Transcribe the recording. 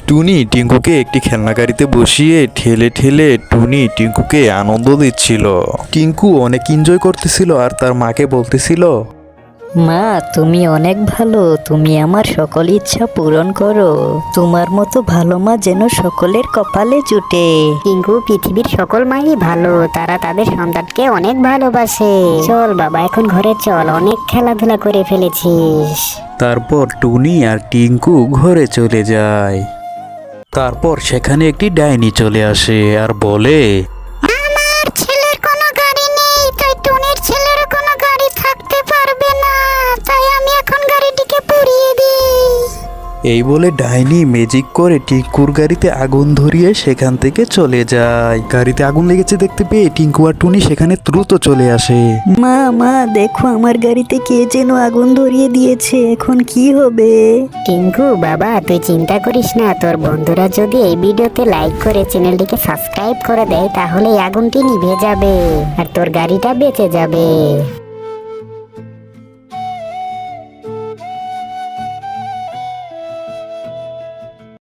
টুনি টিঙ্কুকে একটি খেলনা গাড়িতে বসিয়ে ঠেলে ঠেলে টুনি টিঙ্কুকে আনন্দ দিচ্ছিল। টিঙ্কু অনেক এনজয় করতেছিল আর তার মাকে বলতেছিল, মা তুমি অনেক ভালো, তুমি আমার সকল ইচ্ছা পূরণ করো। তোমার মতো ভালো মা যেন সকলের কপালে জুটে। টিঙ্কু, পৃথিবীর সকল মাই ভালো, তারা তাদের সন্তানকে অনেক ভালোবাসে। চল বাবা, এখন ঘরে চল, অনেক খেলাধুলা করে ফেলেছিস। তারপর টুনি আর টিঙ্কু ঘরে চলে যায়। তারপর সেখানে একটি ডাইনি চলে আসে আর বলে, আমার ছেলের কোনো গাড়ি নেই, তাই টুনির ছেলেরও কোনো গাড়ি থাকতে পারবে না, তাই আমি এখন গাড়িটিকে পুড়িয়ে দিই। এই বলে ডাইনি ম্যাজিক করে টিঙ্কুর গাড়িতে আগুন ধরিয়ে সেখান থেকে চলে যায়। গাড়িতে আগুন লেগেছে দেখতে পেয়ে টিঙ্কু আর টুনি সেখানে দ্রুত চলে আসে। মা মা দেখো, আমার গাড়িতে কে যেন আগুন ধরিয়ে দিয়েছে, এখন কি হবে? টিঙ্কু বাবা, তুই চিন্তা করিস না, তোর বন্ধুরা যদি এই ভিডিওতে লাইক করে চ্যানেলটিকে সাবস্ক্রাইব করে দেয় তাহলে এই আগুনটি নিভে যাবে আর তোর গাড়িটা বেঁচে যাবে।